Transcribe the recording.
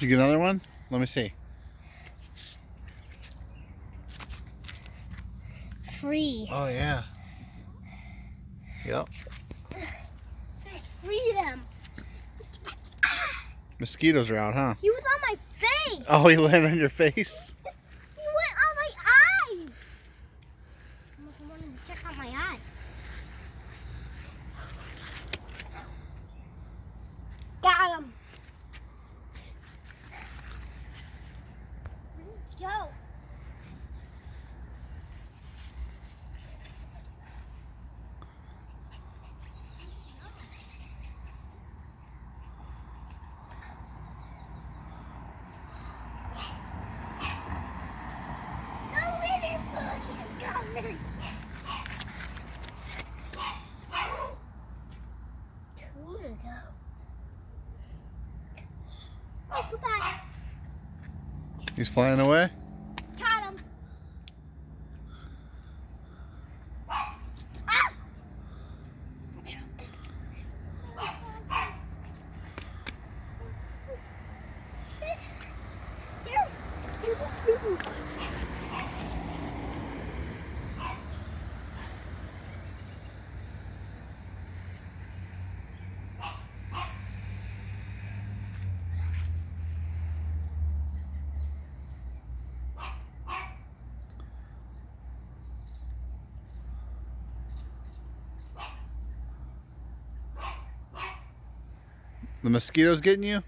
Did you get another one? Let me see. Free. Oh yeah. Yep. Freedom. Mosquitoes are out, huh? He was on my face. Oh, he landed on your face? He went on my eye. I wanted to check out my eye. Got him. Where did he go? Coming. Two to go. Oh, goodbye. He's flying away? Got him. Ah! Here. Here's a spoon. The mosquitoes getting you?